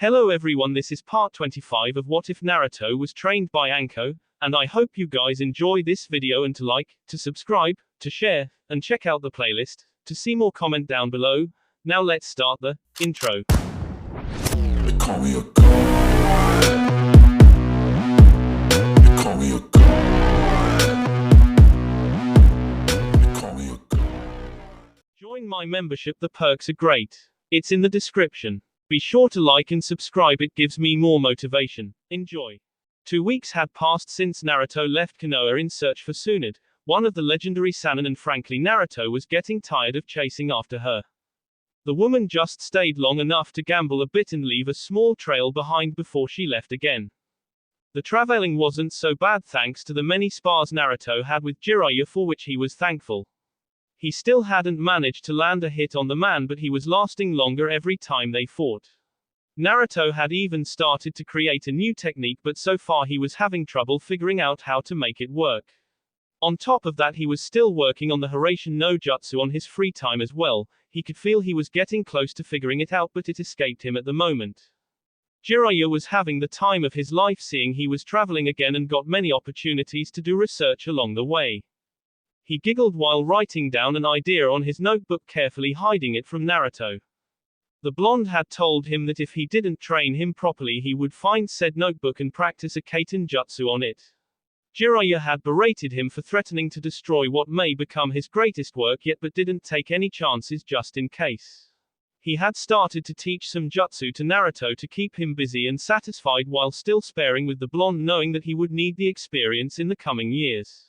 Hello everyone, this is part 25 of What If Naruto was trained by Anko, and I hope you guys enjoy this video and to like, to subscribe, to share, and check out the playlist, to see more comment down below. Now let's start the intro. They call me a god. They call me a god. They call me a god. Join my membership, the perks are great. It's in the description. Be sure to like and subscribe, it gives me more motivation. Enjoy. 2 weeks had passed since Naruto left Konoha in search for Tsunade, one of the legendary Sannin, and frankly Naruto was getting tired of chasing after her. The woman just stayed long enough to gamble a bit and leave a small trail behind before she left again. The traveling wasn't so bad thanks to the many spars Naruto had with Jiraiya, for which he was thankful. He still hadn't managed to land a hit on the man, but he was lasting longer every time they fought. Naruto had even started to create a new technique, but so far he was having trouble figuring out how to make it work. On top of that, he was still working on the Hiraishin no Jutsu on his free time as well. He could feel he was getting close to figuring it out, but it escaped him at the moment. Jiraiya was having the time of his life, seeing he was traveling again and got many opportunities to do research along the way. He giggled while writing down an idea on his notebook, carefully hiding it from Naruto. The blonde had told him that if he didn't train him properly, he would find said notebook and practice a Kaiten Jutsu on it. Jiraiya had berated him for threatening to destroy what may become his greatest work yet, but didn't take any chances just in case. He had started to teach some jutsu to Naruto to keep him busy and satisfied while still sparing with the blonde, knowing that he would need the experience in the coming years.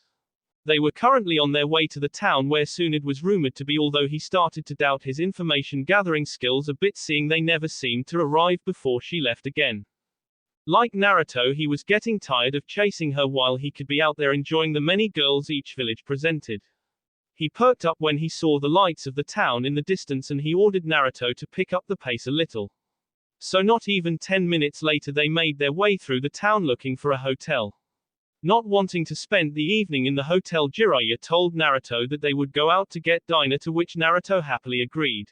They were currently on their way to the town where Tsunade was rumored to be, although he started to doubt his information gathering skills a bit, seeing they never seemed to arrive before she left again. Like Naruto, he was getting tired of chasing her while he could be out there enjoying the many girls each village presented. He perked up when he saw the lights of the town in the distance, and he ordered Naruto to pick up the pace a little. So not even 10 minutes later they made their way through the town looking for a hotel. Not wanting to spend the evening in the hotel, Jiraiya told Naruto that they would go out to get dinner, to which Naruto happily agreed.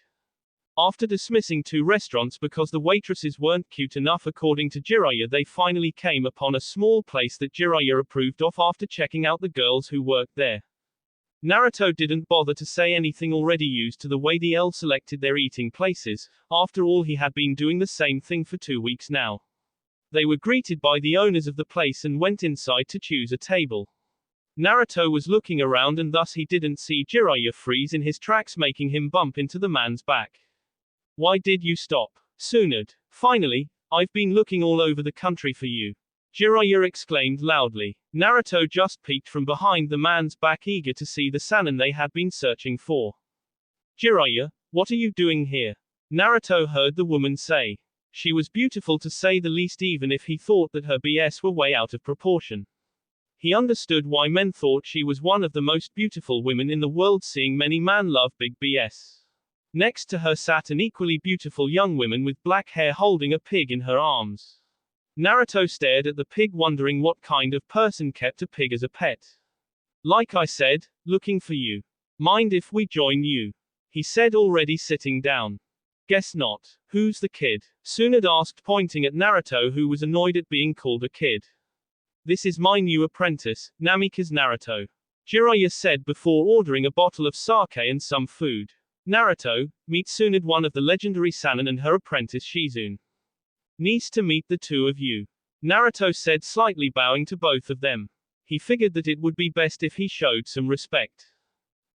After dismissing 2 restaurants because the waitresses weren't cute enough according to Jiraiya, they finally came upon a small place that Jiraiya approved of after checking out the girls who worked there. Naruto didn't bother to say anything, already used to the way the L selected their eating places. After all, he had been doing the same thing for 2 weeks now. They were greeted by the owners of the place and went inside to choose a table. Naruto was looking around and thus he didn't see Jiraiya freeze in his tracks, making him bump into the man's back. "Why did you stop, Tsunade? Finally, I've been looking all over the country for you," Jiraiya exclaimed loudly. Naruto just peeked from behind the man's back, eager to see the Sannin they had been searching for. "Jiraiya, what are you doing here?" Naruto heard the woman say. She was beautiful to say the least, even if he thought that her BS were way out of proportion. He understood why men thought she was one of the most beautiful women in the world, seeing many men love big BS. Next to her sat an equally beautiful young woman with black hair holding a pig in her arms. Naruto stared at the pig, wondering what kind of person kept a pig as a pet. "Like I said, looking for you. Mind if we join you?" he said, already sitting down. "Guess not. Who's the kid?" Tsunade asked, pointing at Naruto, who was annoyed at being called a kid. "This is my new apprentice, Namikaze Naruto," Jiraiya said before ordering a bottle of sake and some food. "Naruto, meet Tsunade, one of the legendary Sannin, and her apprentice Shizune. Nice to meet the two of you," Naruto said, slightly bowing to both of them. He figured that it would be best if he showed some respect.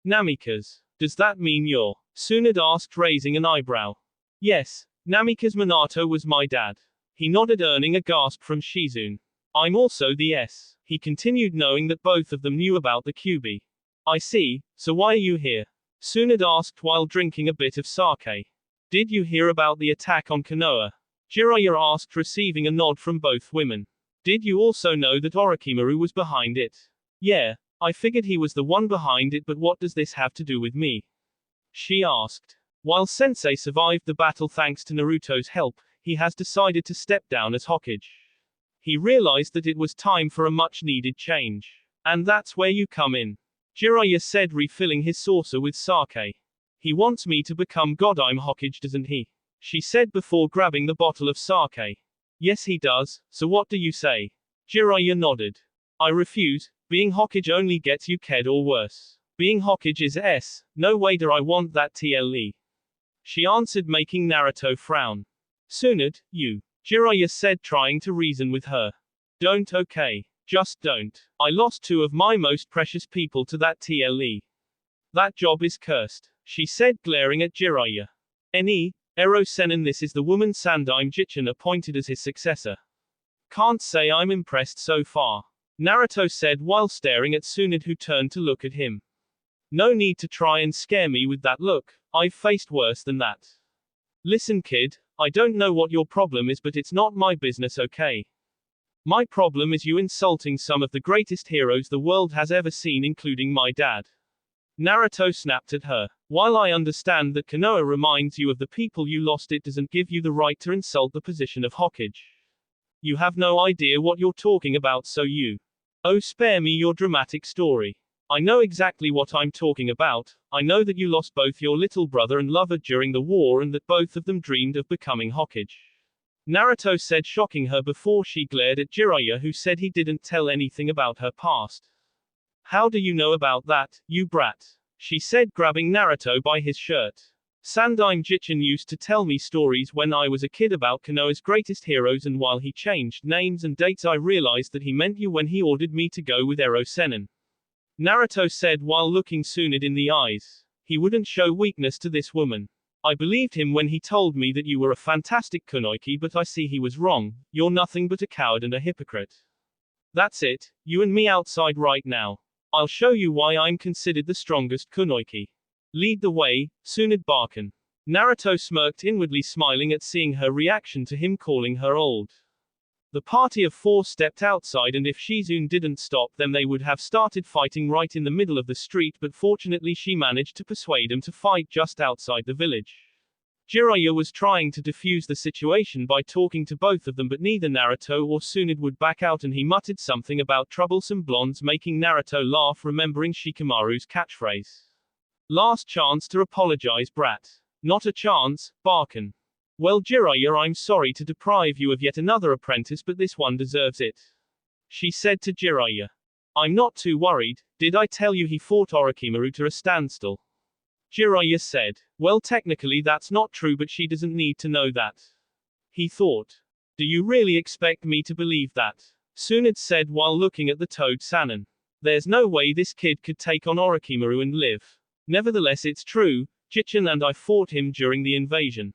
"Namikaze, does that mean you're?" Tsunade asked, raising an eyebrow. "Yes, Namikaze Minato was my dad," he nodded, earning a gasp from Shizune. "I'm also the S," he continued, knowing that both of them knew about the Kyuubi. "I see, so why are you here?" Tsunade asked while drinking a bit of sake. "Did you hear about the attack on Konoha?" Jiraiya asked, receiving a nod from both women. "Did you also know that Orochimaru was behind it?" "Yeah, I figured he was the one behind it, but what does this have to do with me?" she asked. While Sensei survived the battle thanks to Naruto's help, he has decided to step down as Hokage. He realized that it was time for a much-needed change. "And that's where you come in," Jiraiya said, refilling his saucer with sake. "He wants me to become God. I'm Hokage, doesn't he?" she said before grabbing the bottle of sake. Yes he does, so what do you say? Jiraiya nodded. I refuse, being Hokage only gets you ked or worse. Being Hokage is no way do I want that tle. She answered making Naruto frown. Tsunade, you. Jiraiya said trying to reason with her. Don't okay. Just don't. I lost two of my most precious people to that tle. That job is cursed, she said glaring at Jiraiya. Ero Sennin, this is the woman Sandaime Jichin appointed as his successor. Can't say I'm impressed so far. Naruto said while staring at Tsunade who turned to look at him. No need to try and scare me with that look, I've faced worse than that. Listen kid, I don't know what your problem is but it's not my business okay? My problem is you insulting some of the greatest heroes the world has ever seen including my dad. Naruto snapped at her. While I understand that Konoha reminds you of the people you lost, it doesn't give you the right to insult the position of Hokage. You have no idea what you're talking about so you. Oh spare me your dramatic story. I know exactly what I'm talking about, I know that you lost both your little brother and lover during the war and that both of them dreamed of becoming Hokage. Naruto said shocking her before she glared at Jiraiya who said he didn't tell anything about her past. How do you know about that, you brat? She said grabbing Naruto by his shirt. Sandaime Jichin used to tell me stories when I was a kid about Konoha's greatest heroes and while he changed names and dates I realized that he meant you when he ordered me to go with Ero Sennin. Naruto said while looking Tsunade in the eyes. He wouldn't show weakness to this woman. I believed him when he told me that you were a fantastic kunoichi but I see he was wrong, you're nothing but a coward and a hypocrite. That's it, you and me outside right now. I'll show you why I'm considered the strongest kunoichi. Lead the way, Tsunade Barkan. Naruto smirked inwardly smiling at seeing her reaction to him calling her old. The party of four stepped outside and if Shizune didn't stop them they would have started fighting right in the middle of the street but fortunately she managed to persuade them to fight just outside the village. Jiraiya was trying to defuse the situation by talking to both of them but neither Naruto or Tsunade would back out and he muttered something about troublesome blondes making Naruto laugh remembering Shikamaru's catchphrase. Last chance to apologize brat. Not a chance, Barkan. Well Jiraiya I'm sorry to deprive you of yet another apprentice but this one deserves it. She said to Jiraiya. I'm not too worried, did I tell you he fought Orochimaru to a standstill? Jiraiya said. Well technically that's not true but she doesn't need to know that. He thought. Do you really expect me to believe that? Tsunade said while looking at the Toad Sannin. There's no way this kid could take on Orochimaru and live. Nevertheless it's true, Jichin and I fought him during the invasion.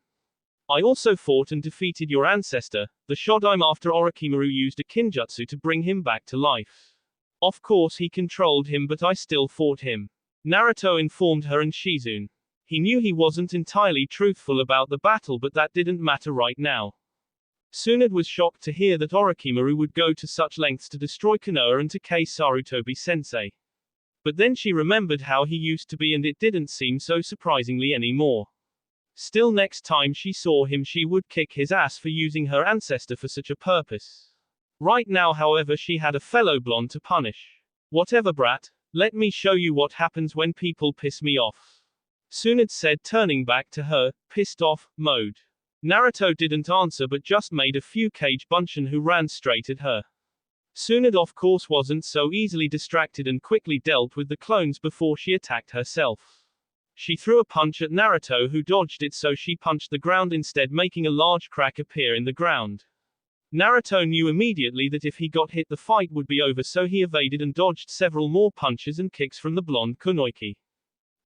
I also fought and defeated your ancestor, the Shodaime after Orochimaru used a kinjutsu to bring him back to life. Of course he controlled him but I still fought him. Naruto informed her and Shizune. He knew he wasn't entirely truthful about the battle but that didn't matter right now. Tsunade was shocked to hear that Orochimaru would go to such lengths to destroy Konoha and to Kei Sarutobi-sensei. But then she remembered how he used to be and it didn't seem so surprisingly anymore. Still next time she saw him she would kick his ass for using her ancestor for such a purpose. Right now however she had a fellow blonde to punish. Whatever brat, let me show you what happens when people piss me off. Tsunade said turning back to her, pissed off, mode. Naruto didn't answer but just made a few Kage Bunshin who ran straight at her. Tsunade of course wasn't so easily distracted and quickly dealt with the clones before she attacked herself. She threw a punch at Naruto who dodged it so she punched the ground instead making a large crack appear in the ground. Naruto knew immediately that if he got hit the fight would be over so he evaded and dodged several more punches and kicks from the blonde kunoichi.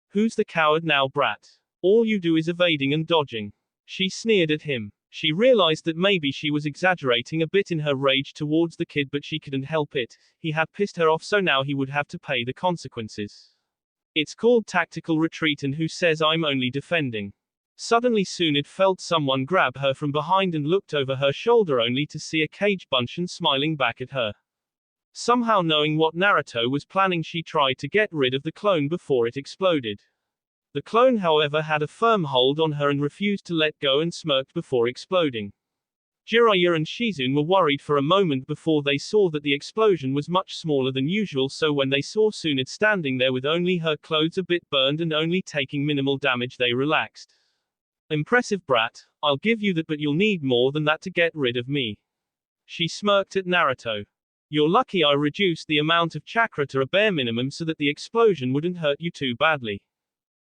Who's the coward now brat? All you do is evading and dodging. She sneered at him. She realized that maybe she was exaggerating a bit in her rage towards the kid but she couldn't help it. He had pissed her off so now he would have to pay the consequences. It's called tactical retreat and who says I'm only defending. Suddenly Tsunade felt someone grab her from behind and looked over her shoulder only to see a Kage Bunshin smiling back at her. Somehow knowing what Naruto was planning she tried to get rid of the clone before it exploded. The clone however had a firm hold on her and refused to let go and smirked before exploding. Jiraiya and Shizune were worried for a moment before they saw that the explosion was much smaller than usual so when they saw Tsunade standing there with only her clothes a bit burned and only taking minimal damage they relaxed. Impressive brat, I'll give you that, but you'll need more than that to get rid of me. She smirked at Naruto. You're lucky I reduced the amount of chakra to a bare minimum so that the explosion wouldn't hurt you too badly.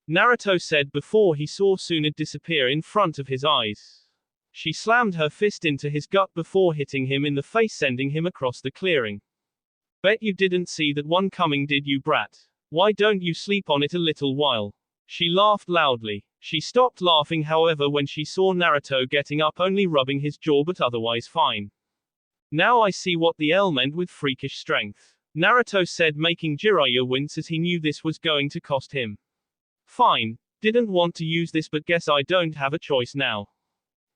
Naruto said before he saw Tsunade disappear in front of his eyes. She slammed her fist into his gut before hitting him in the face, sending him across the clearing. Bet you didn't see that one coming, did you, brat? Why don't you sleep on it a little while? She laughed loudly. She stopped laughing, however, when she saw Naruto getting up, only rubbing his jaw but otherwise fine. Now I see what the L meant with freakish strength, Naruto said, making Jiraiya wince as he knew this was going to cost him. Fine. Didn't want to use this, but guess I don't have a choice now.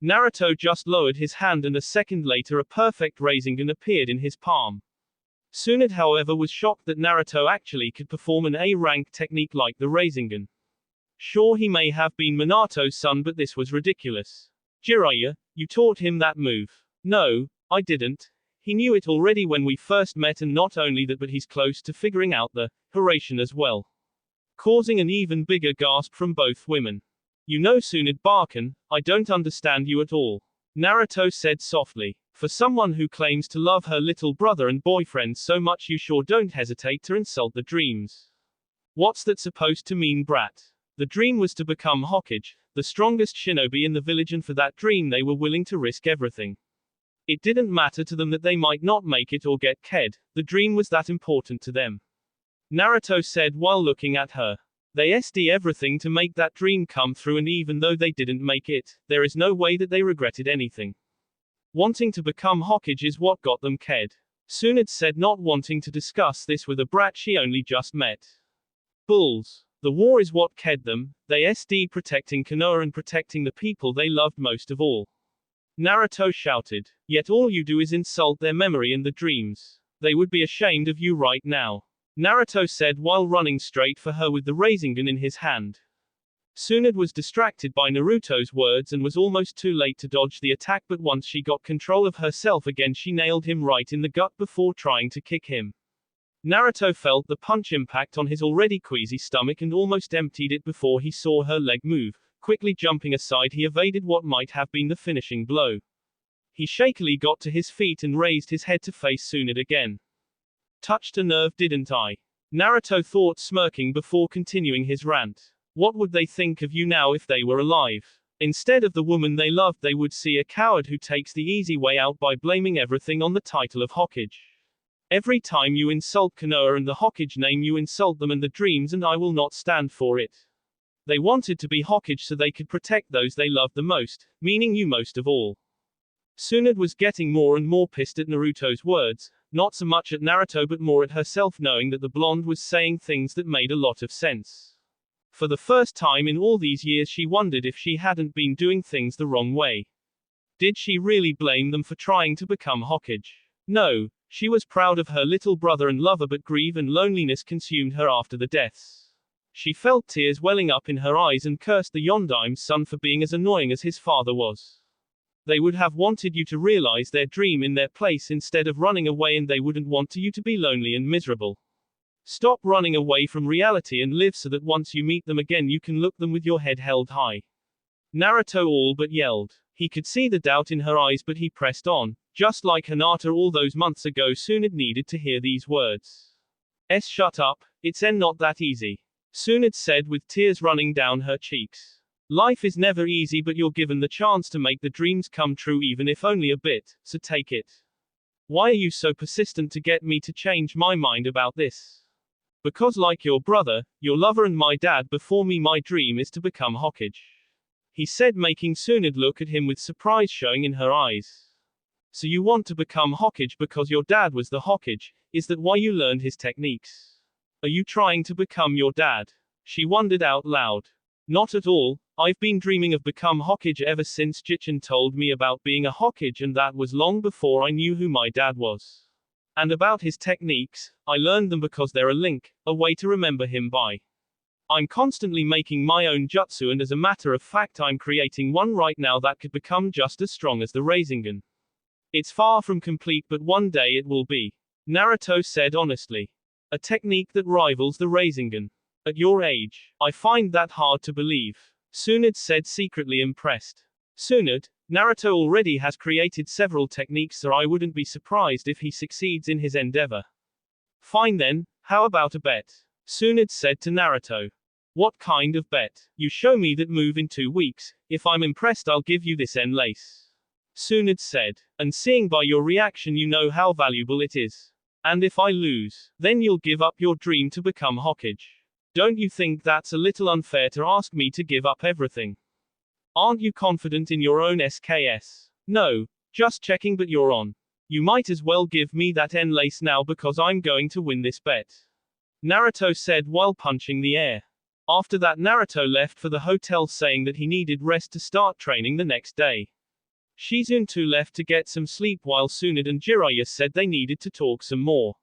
Naruto just lowered his hand and a second later a perfect Rasengan appeared in his palm. Tsunade, however, was shocked that Naruto actually could perform an A-rank technique like the Rasengan. Sure, he may have been Minato's son, but this was ridiculous. Jiraiya, you taught him that move. No, I didn't. He knew it already when we first met, and not only that, but he's close to figuring out the Hiraishin as well. Causing an even bigger gasp from both women. You know, Tsunade Barkan, I don't understand you at all, Naruto said softly. For someone who claims to love her little brother and boyfriend so much, you sure don't hesitate to insult the dreams. What's that supposed to mean, brat? The dream was to become Hokage, the strongest shinobi in the village, and for that dream they were willing to risk everything. It didn't matter to them that they might not make it or get ked, the dream was that important to them. Naruto said while looking at her. They SD everything to make that dream come through, and even though they didn't make it, there is no way that they regretted anything. Wanting to become Hokage is what got them ked. Tsunade said, not wanting to discuss this with a brat she only just met. Bulls. The war is what ked them, they SD protecting Konoha and protecting the people they loved most of all. Naruto shouted. Yet all you do is insult their memory and the dreams. They would be ashamed of you right now, Naruto said while running straight for her with the Rasengan in his hand. Tsunade was distracted by Naruto's words and was almost too late to dodge the attack, but once she got control of herself again, she nailed him right in the gut before trying to kick him. Naruto felt the punch impact on his already queasy stomach and almost emptied it before he saw her leg move. Quickly jumping aside, he evaded what might have been the finishing blow. He shakily got to his feet and raised his head to face Tsunade again. Touched a nerve, didn't I? Naruto thought, smirking before continuing his rant. What would they think of you now if they were alive? Instead of the woman they loved, they would see a coward who takes the easy way out by blaming everything on the title of Hokage. Every time you insult Konoha and the Hokage name, you insult them and the dreams, and I will not stand for it. They wanted to be Hokage so they could protect those they loved the most, meaning you most of all. Tsunade was getting more and more pissed at Naruto's words, not so much at Naruto but more at herself, knowing that the blonde was saying things that made a lot of sense. For the first time in all these years, she wondered if she hadn't been doing things the wrong way. Did she really blame them for trying to become Hokage? No. She was proud of her little brother and lover, but grief and loneliness consumed her after the deaths. She felt tears welling up in her eyes and cursed the Yondaim's son for being as annoying as his father was. They would have wanted you to realize their dream in their place instead of running away, and they wouldn't want you to be lonely and miserable. Stop running away from reality and live so that once you meet them again you can look them with your head held high. Naruto all but yelled. He could see the doubt in her eyes, but he pressed on. Just like Hinata all those months ago, Tsunade needed to hear these words. Shut up, it's not that easy, Tsunade said with tears running down her cheeks. Life is never easy, but you're given the chance to make the dreams come true, even if only a bit, so take it. Why are you so persistent to get me to change my mind about this? Because like your brother, your lover and my dad before me, my dream is to become Hokage, he said, making Tsunade look at him with surprise showing in her eyes. So you want to become Hokage because your dad was the Hokage? Is that why you learned his techniques? Are you trying to become your dad? She wondered out loud. Not at all. I've been dreaming of become Hokage ever since Jichin told me about being a Hokage, and that was long before I knew who my dad was. And about his techniques, I learned them because they're a link, a way to remember him by. I'm constantly making my own jutsu, and as a matter of fact I'm creating one right now that could become just as strong as the Rasengan. It's far from complete, but one day it will be, Naruto said honestly. A technique that rivals the Rasengan. At your age, I find that hard to believe. Tsunade said, secretly impressed. Tsunade, Naruto already has created several techniques, so I wouldn't be surprised if he succeeds in his endeavor. Fine then, how about a bet? Tsunade said to Naruto. What kind of bet? You show me that move in 2 weeks, if I'm impressed I'll give you this lace. Tsunade said. And seeing by your reaction you know how valuable it is. And if I lose, then you'll give up your dream to become Hokage. Don't you think that's a little unfair to ask me to give up everything? Aren't you confident in your own SKS? No, just checking, but you're on. You might as well give me that lace now because I'm going to win this bet. Naruto said while punching the air. After that, Naruto left for the hotel saying that he needed rest to start training the next day. Shizune too left to get some sleep while Tsunade and Jiraiya said they needed to talk some more.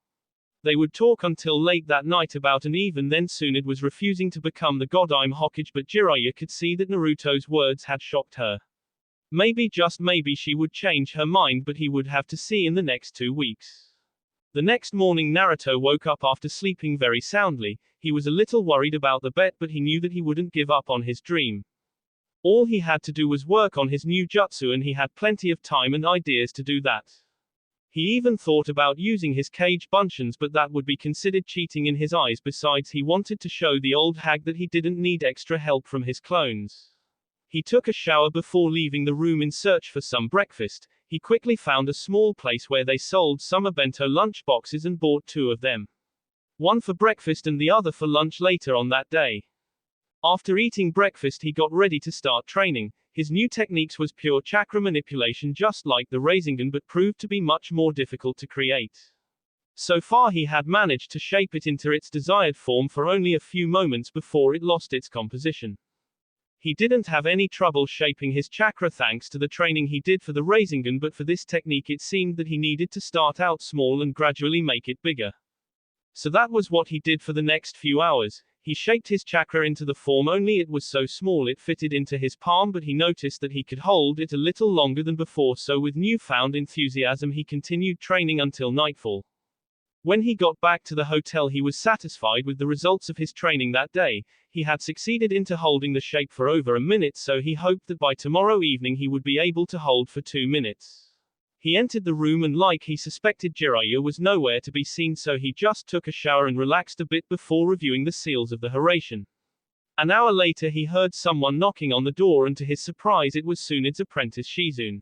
They would talk until late that night about an even then Tsunade was refusing to become the Godime Hokage, but Jiraiya could see that Naruto's words had shocked her. Maybe, just maybe, she would change her mind, but he would have to see in the next 2 weeks. The next morning Naruto woke up after sleeping very soundly. He was a little worried about the bet, but he knew that he wouldn't give up on his dream. All he had to do was work on his new jutsu, and he had plenty of time and ideas to do that. He even thought about using his cage bunshin, but that would be considered cheating in his eyes. Besides, he wanted to show the old hag that he didn't need extra help from his clones. He took a shower before leaving the room in search for some breakfast. He quickly found a small place where they sold summer bento lunch boxes and bought 2 of them. One for breakfast and the other for lunch later on that day. After eating breakfast, he got ready to start training. His new techniques was pure chakra manipulation, just like the Rasengan, but proved to be much more difficult to create. So far he had managed to shape it into its desired form for only a few moments before it lost its composition. He didn't have any trouble shaping his chakra thanks to the training he did for the Rasengan, but for this technique it seemed that he needed to start out small and gradually make it bigger. So that was what he did for the next few hours. He shaped his chakra into the form, only it was so small it fitted into his palm, but he noticed that he could hold it a little longer than before, so with newfound enthusiasm he continued training until nightfall. When he got back to the hotel, he was satisfied with the results of his training that day. He had succeeded into holding the shape for over a minute, so he hoped that by tomorrow evening he would be able to hold for 2 minutes. He entered the room and, like he suspected, Jiraiya was nowhere to be seen, so he just took a shower and relaxed a bit before reviewing the seals of the Hiraishin. An hour later he heard someone knocking on the door, and to his surprise it was Tsunade's apprentice Shizune.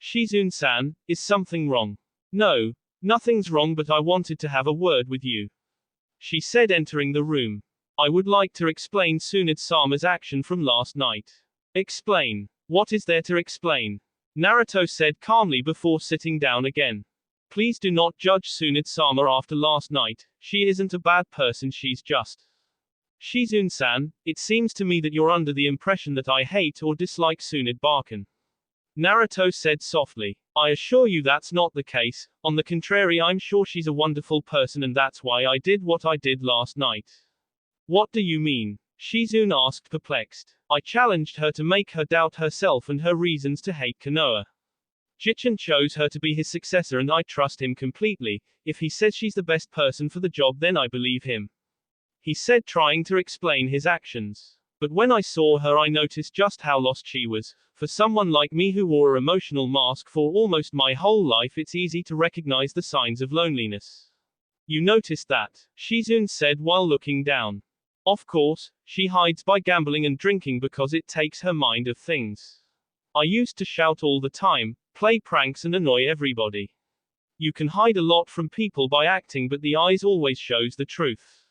Shizune-san, is something wrong? No, nothing's wrong, but I wanted to have a word with you, she said, entering the room. I would like to explain Tsunade-sama's action from last night. Explain? What is there to explain? Naruto said calmly before sitting down again. Please do not judge Tsunade-sama after last night. She isn't a bad person, she's just. Shizune-san, it seems to me that you're under the impression that I hate or dislike Tsunade-baken. Naruto said softly. I assure you that's not the case. On the contrary, I'm sure she's a wonderful person, and that's why I did what I did last night. What do you mean? Shizune asked, perplexed. I challenged her to make her doubt herself and her reasons to hate Konoha. Jichin chose her to be his successor, and I trust him completely. If he says she's the best person for the job, then I believe him, he said, trying to explain his actions. But when I saw her, I noticed just how lost she was. For someone like me who wore an emotional mask for almost my whole life, it's easy to recognize the signs of loneliness. You noticed that? Shizune said while looking down. Of course, she hides by gambling and drinking because it takes her mind off things. I used to shout all the time, play pranks and annoy everybody. You can hide a lot from people by acting, but the eyes always shows the truth,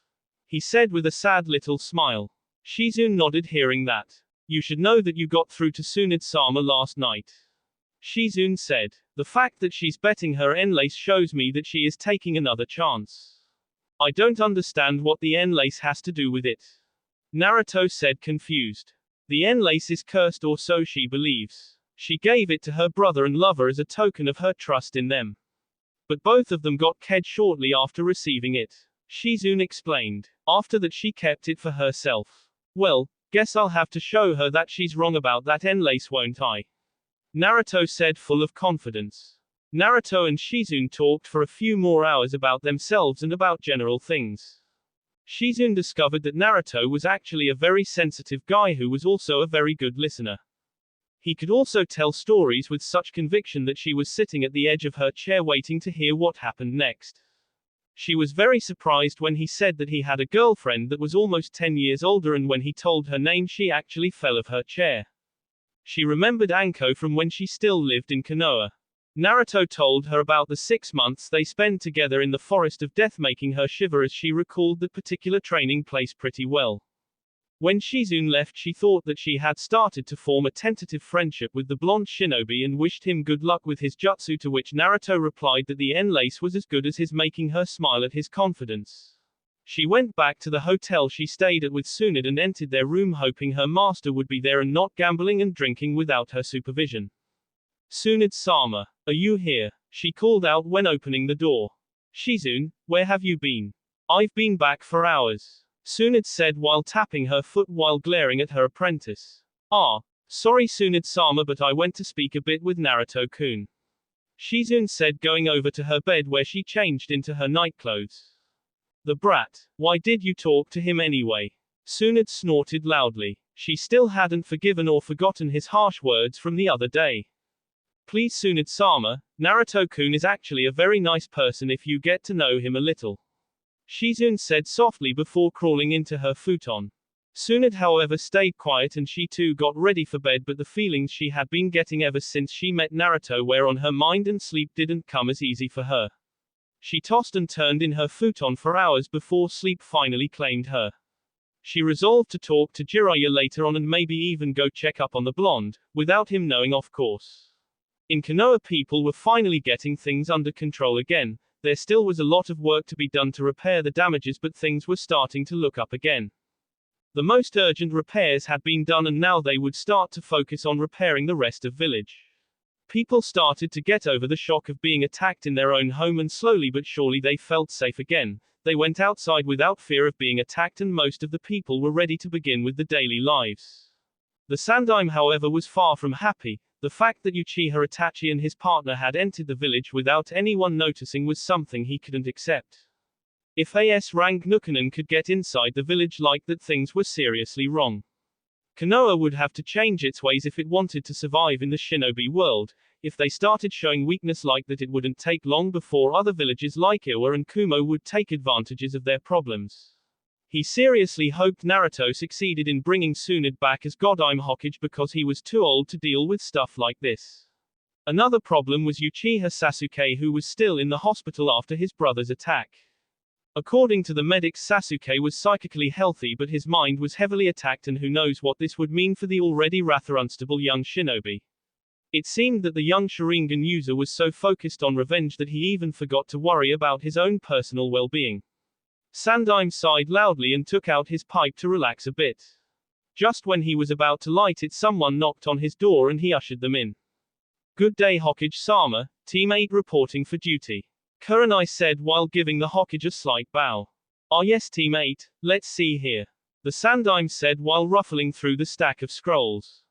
he said with a sad little smile. Shizune nodded, hearing that. You should know that you got through to Tsunade-sama last night, Shizune said. The fact that she's betting her lace shows me that she is taking another chance. I don't understand what the lace has to do with it, Naruto said, confused. The lace is cursed, or so she believes. She gave it to her brother and lover as a token of her trust in them. But both of them got killed shortly after receiving it, Shizune explained. After that she kept it for herself. Well, guess I'll have to show her that she's wrong about that lace, won't I? Naruto said, full of confidence. Naruto and Shizune talked for a few more hours about themselves and about general things. Shizune discovered that Naruto was actually a very sensitive guy who was also a very good listener. He could also tell stories with such conviction that she was sitting at the edge of her chair waiting to hear what happened next. She was very surprised when he said that he had a girlfriend that was almost 10 years older, and when he told her name she actually fell of her chair. She remembered Anko from when she still lived in Konoha. Naruto told her about the 6 months they spent together in the Forest of Death, making her shiver as she recalled that particular training place pretty well. When Shizune left, she thought that she had started to form a tentative friendship with the blonde shinobi and wished him good luck with his jutsu, to which Naruto replied that the N-lace was as good as his, making her smile at his confidence. She went back to the hotel she stayed at with Tsunade and entered their room hoping her master would be there and not gambling and drinking without her supervision. "Tsunade-sama, are you here?" she called out when opening the door. "Shizune, where have you been?" "I've been back for hours," Tsunade said while tapping her foot while glaring at her apprentice. "Ah, sorry Tsunade-sama, but I went to speak a bit with Naruto-kun," Shizune said, going over to her bed where she changed into her nightclothes. "The brat, why did you talk to him anyway?" Tsunade snorted loudly. She still hadn't forgiven or forgotten his harsh words from the other day. "Please Tsunade-sama, Naruto-kun is actually a very nice person if you get to know him a little," Shizune said softly before crawling into her futon. Tsunade, however, stayed quiet and she too got ready for bed, but the feelings she had been getting ever since she met Naruto were on her mind and sleep didn't come as easy for her. She tossed and turned in her futon for hours before sleep finally claimed her. She resolved to talk to Jiraiya later on and maybe even go check up on the blonde, without him knowing, of course. In Konoha, people were finally getting things under control again. There still was a lot of work to be done to repair the damages, but things were starting to look up again. The most urgent repairs had been done and now they would start to focus on repairing the rest of village. People started to get over the shock of being attacked in their own home, and slowly but surely they felt safe again. They went outside without fear of being attacked and most of the people were ready to begin with the daily lives. The Sandaime, however, was far from happy. The fact that Uchiha Itachi and his partner had entered the village without anyone noticing was something he couldn't accept. If AS rank Nukanen could get inside the village like that, things were seriously wrong. Konoha would have to change its ways if it wanted to survive in the shinobi world. If they started showing weakness like that, it wouldn't take long before other villages like Iwa and Kumo would take advantages of their problems. He seriously hoped Naruto succeeded in bringing Tsunade back as Godime Hokage because he was too old to deal with stuff like this. Another problem was Uchiha Sasuke, who was still in the hospital after his brother's attack. According to the medics, Sasuke was psychically healthy but his mind was heavily attacked, and who knows what this would mean for the already rather unstable young shinobi. It seemed that the young Sharingan user was so focused on revenge that he even forgot to worry about his own personal well-being. Sandaime sighed loudly and took out his pipe to relax a bit. Just when he was about to light it, someone knocked on his door and he ushered them in. "Good day Hokage-sama, Team 8 reporting for duty," Kurenai said while giving the Hokage a slight bow. "Ah yes Team 8, let's see here," the Sandaime said while ruffling through the stack of scrolls.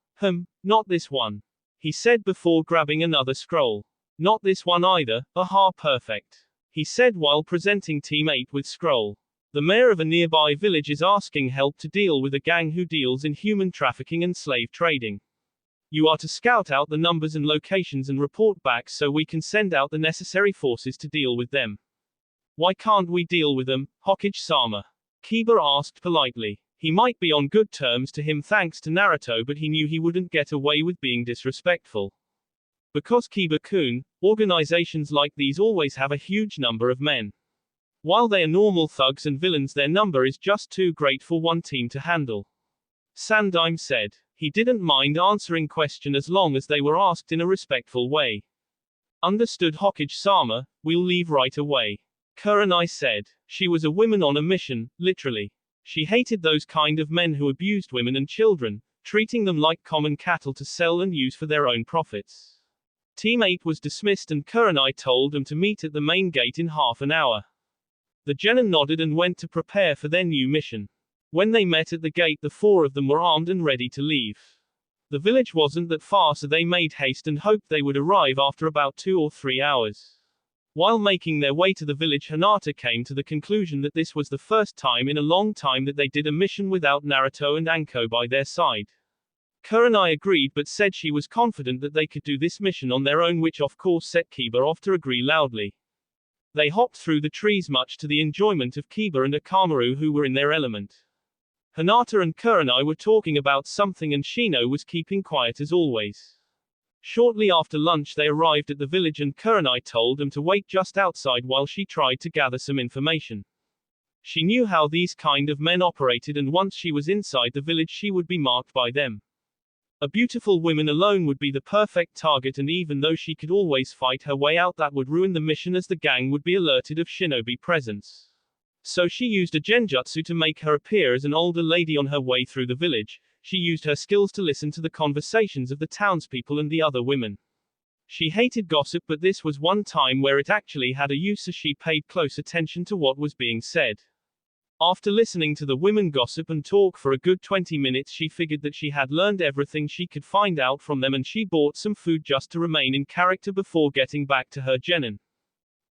Not this one," he said before grabbing another scroll. "Not this one either, aha perfect," he said while presenting Team 8 with scroll. "The mayor of a nearby village is asking help to deal with a gang who deals in human trafficking and slave trading. You are to scout out the numbers and locations and report back so we can send out the necessary forces to deal with them." "Why can't we deal with them, Hokage-sama?" Kiba asked politely. He might be on good terms to him thanks to Naruto, but he knew he wouldn't get away with being disrespectful. Because Kiba-kun, organizations like these always have a huge number of men. While they are normal thugs and villains, their number is just too great for one team to handle. Sandaime said. He didn't mind answering questions as long as they were asked in a respectful way. "Understood Hokage-sama, we'll leave right away," Kurenai said. She was a woman on a mission, literally. She hated those kind of men who abused women and children, treating them like common cattle to sell and use for their own profits. Team 8 was dismissed and Kurenai told them to meet at the main gate in half an hour. The genin nodded and went to prepare for their new mission. When they met at the gate, the four of them were armed and ready to leave. The village wasn't that far, so they made haste and hoped they would arrive after about 2 or 3 hours. While making their way to the village, Hinata came to the conclusion that this was the first time in a long time that they did a mission without Naruto and Anko by their side. Kurenai agreed but said she was confident that they could do this mission on their own, which of course set Kiba off to agree loudly. They hopped through the trees much to the enjoyment of Kiba and Akamaru, who were in their element. Hinata and Kurenai were talking about something and Shino was keeping quiet as always. Shortly after lunch they arrived at the village and Kurenai told them to wait just outside while she tried to gather some information. She knew how these kind of men operated, and once she was inside the village she would be marked by them. A beautiful woman alone would be the perfect target, and even though she could always fight her way out, that would ruin the mission as the gang would be alerted of shinobi presence. So she used a genjutsu to make her appear as an older lady on her way through the village. She used her skills to listen to the conversations of the townspeople and the other women. She hated gossip, but this was one time where it actually had a use, as she paid close attention to what was being said. After listening to the women gossip and talk for a good 20 minutes, she figured that she had learned everything she could find out from them, and she bought some food just to remain in character before getting back to her genin.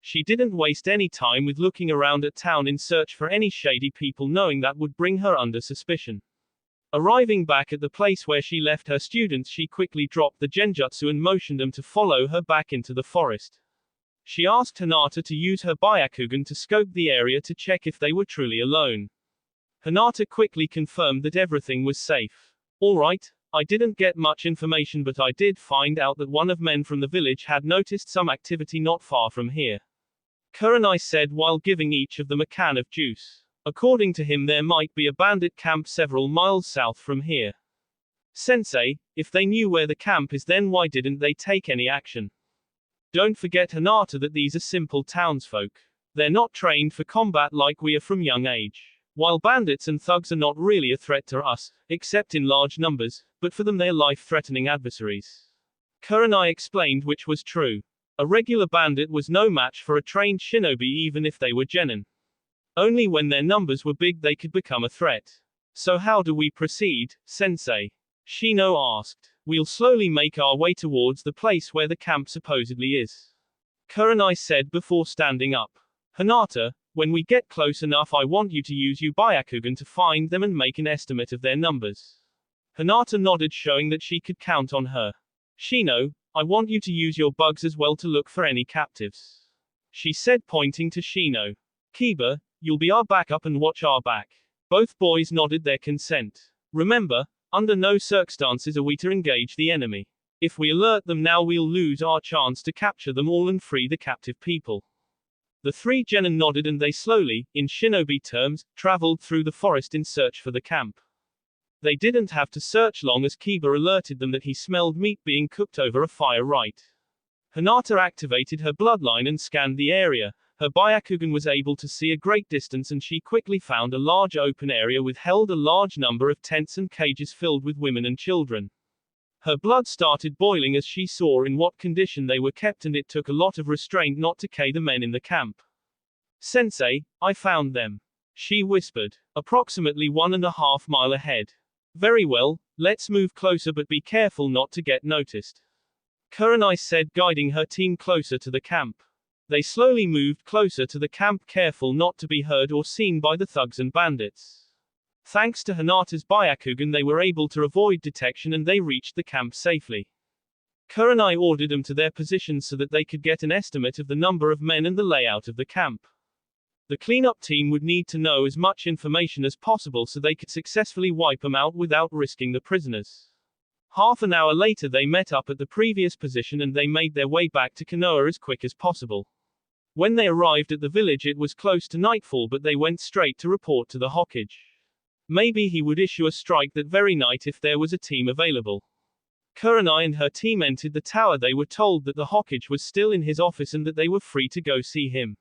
She didn't waste any time with looking around at town in search for any shady people, knowing that would bring her under suspicion. Arriving back at the place where she left her students, she quickly dropped the genjutsu and motioned them to follow her back into the forest. She asked Hinata to use her Byakugan to scope the area to check if they were truly alone. Hinata quickly confirmed that everything was safe. Alright, I didn't get much information, but I did find out that one of men from the village had noticed some activity not far from here. Kurenai said while giving each of them a can of juice. According to him, there might be a bandit camp several miles south from here. Sensei, if they knew where the camp is, then why didn't they take any action? Don't forget, Hinata, that these are simple townsfolk. They're not trained for combat like we are from young age. While bandits and thugs are not really a threat to us, except in large numbers, but for them they are life-threatening adversaries. Kurenai explained, which was true. A regular bandit was no match for a trained shinobi, even if they were genin. Only when their numbers were big they could become a threat. So how do we proceed, Sensei? Shino asked. We'll slowly make our way towards the place where the camp supposedly is. Kurenai said before standing up. Hinata, when we get close enough, I want you to use your Byakugan to find them and make an estimate of their numbers. Hinata nodded, showing that she could count on her. Shino, I want you to use your bugs as well to look for any captives. She said, pointing to Shino. Kiba, you'll be our backup and watch our back. Both boys nodded their consent. Remember, under no circumstances are we to engage the enemy. If we alert them now, we'll lose our chance to capture them all and free the captive people. The three genin nodded, and they slowly, in shinobi terms, traveled through the forest in search for the camp. They didn't have to search long, as Kiba alerted them that he smelled meat being cooked over a fire right. Hinata activated her bloodline and scanned the area. Her Byakugan was able to see a great distance, and she quickly found a large open area with held a large number of tents and cages filled with women and children. Her blood started boiling as she saw in what condition they were kept, and it took a lot of restraint not to kill the men in the camp. Sensei, I found them. She whispered. Approximately 1.5 miles ahead. Very well, let's move closer, but be careful not to get noticed. Kurenai said, guiding her team closer to the camp. They slowly moved closer to the camp, careful not to be heard or seen by the thugs and bandits. Thanks to Hinata's Byakugan, they were able to avoid detection and they reached the camp safely. Kurenai ordered them to their positions so that they could get an estimate of the number of men and the layout of the camp. The cleanup team would need to know as much information as possible so they could successfully wipe them out without risking the prisoners. Half an hour later they met up at the previous position and they made their way back to Konoha as quick as possible. When they arrived at the village, it was close to nightfall, but they went straight to report to the Hokage. Maybe he would issue a strike that very night if there was a team available. Kurenai and her team entered the tower. They were told that the Hokage was still in his office and that they were free to go see him.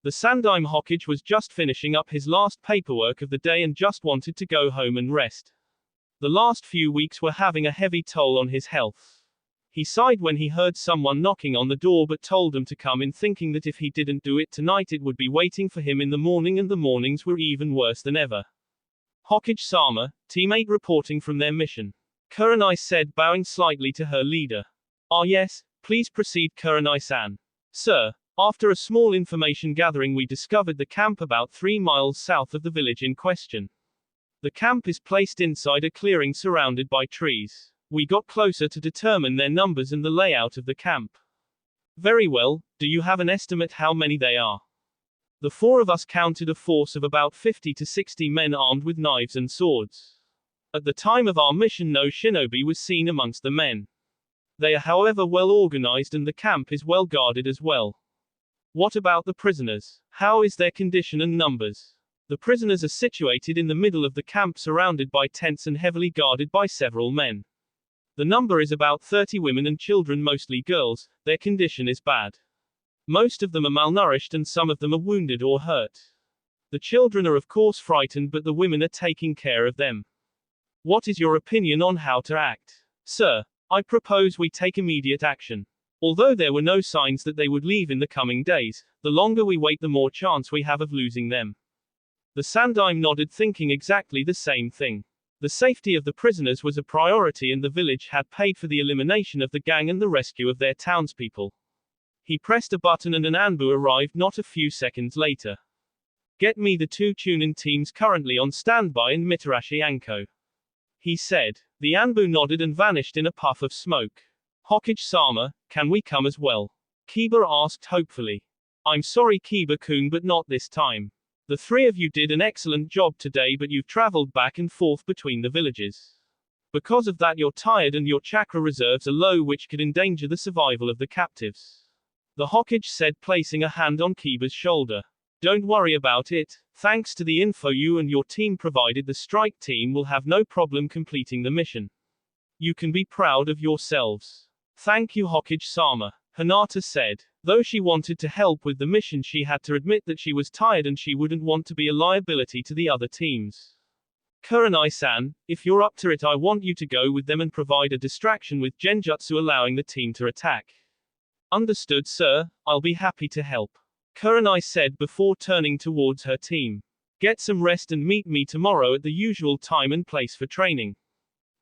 The Sandaime Hokage was just finishing up his last paperwork of the day and just wanted to go home and rest. The last few weeks were having a heavy toll on his health. He sighed when he heard someone knocking on the door, but told him to come in, thinking that if he didn't do it tonight it would be waiting for him in the morning, and the mornings were even worse than ever. Hokage-sama, Team 8 reporting from their mission. Kurenai said, bowing slightly to her leader. Ah yes, please proceed, Kurenai-san. Sir, After a small information gathering, we discovered the camp about 3 miles south of the village in question. The camp is placed inside a clearing surrounded by trees. We got closer to determine their numbers and the layout of the camp. Very well, do you have an estimate how many they are? The four of us counted a force of about 50 to 60 men armed with knives and swords. At the time of our mission, no shinobi was seen amongst the men. They are, however, well organized and the camp is well guarded as well. What about the prisoners? How is their condition and numbers? The prisoners are situated in the middle of the camp, surrounded by tents and heavily guarded by several men. The number is about 30 women and children, mostly girls. Their condition is bad. Most of them are malnourished and some of them are wounded or hurt. The children are of course frightened, but the women are taking care of them. What is your opinion on how to act? Sir, I propose we take immediate action. Although there were no signs that they would leave in the coming days, the longer we wait, the more chance we have of losing them. The Sandaime nodded, thinking exactly the same thing. The safety of the prisoners was a priority and the village had paid for the elimination of the gang and the rescue of their townspeople. He pressed a button and an Anbu arrived not a few seconds later. Get me the 2 Chunin teams currently on standby in Mitarashi Anko, he said. The Anbu nodded and vanished in a puff of smoke. Hokage-sama, can we come as well? Kiba asked hopefully. I'm sorry Kiba-kun, but not this time. The 3 of you did an excellent job today, but you've traveled back and forth between the villages. Because of that you're tired and your chakra reserves are low, which could endanger the survival of the captives. The Hokage said, placing a hand on Kiba's shoulder. Don't worry about it. Thanks to the info you and your team provided, the strike team will have no problem completing the mission. You can be proud of yourselves. Thank you Hokage-sama, Hinata said. Though she wanted to help with the mission, she had to admit that she was tired and she wouldn't want to be a liability to the other teams. Kurenai-san, if you're up to it, I want you to go with them and provide a distraction with genjutsu, allowing the team to attack. Understood, sir. I'll be happy to help. Kurenai said before turning towards her team. Get some rest and meet me tomorrow at the usual time and place for training.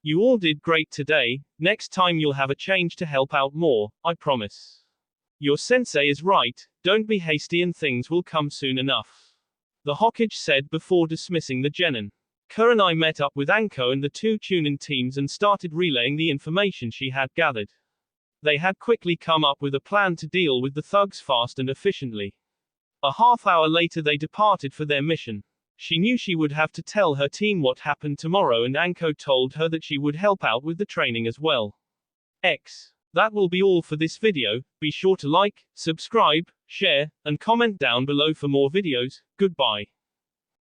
You all did great today. Next time you'll have a change to help out more, I promise. Your sensei is right. Don't be hasty and things will come soon enough. The Hokage said before dismissing the genin. Kurenai met up with Anko and the 2 Chunin teams and started relaying the information she had gathered. They had quickly come up with a plan to deal with the thugs fast and efficiently. A half-hour later they departed for their mission. She knew she would have to tell her team what happened tomorrow, and Anko told her that she would help out with the training as well. That will be all for this video. Be sure to like, subscribe, share, and comment down below for more videos. Goodbye.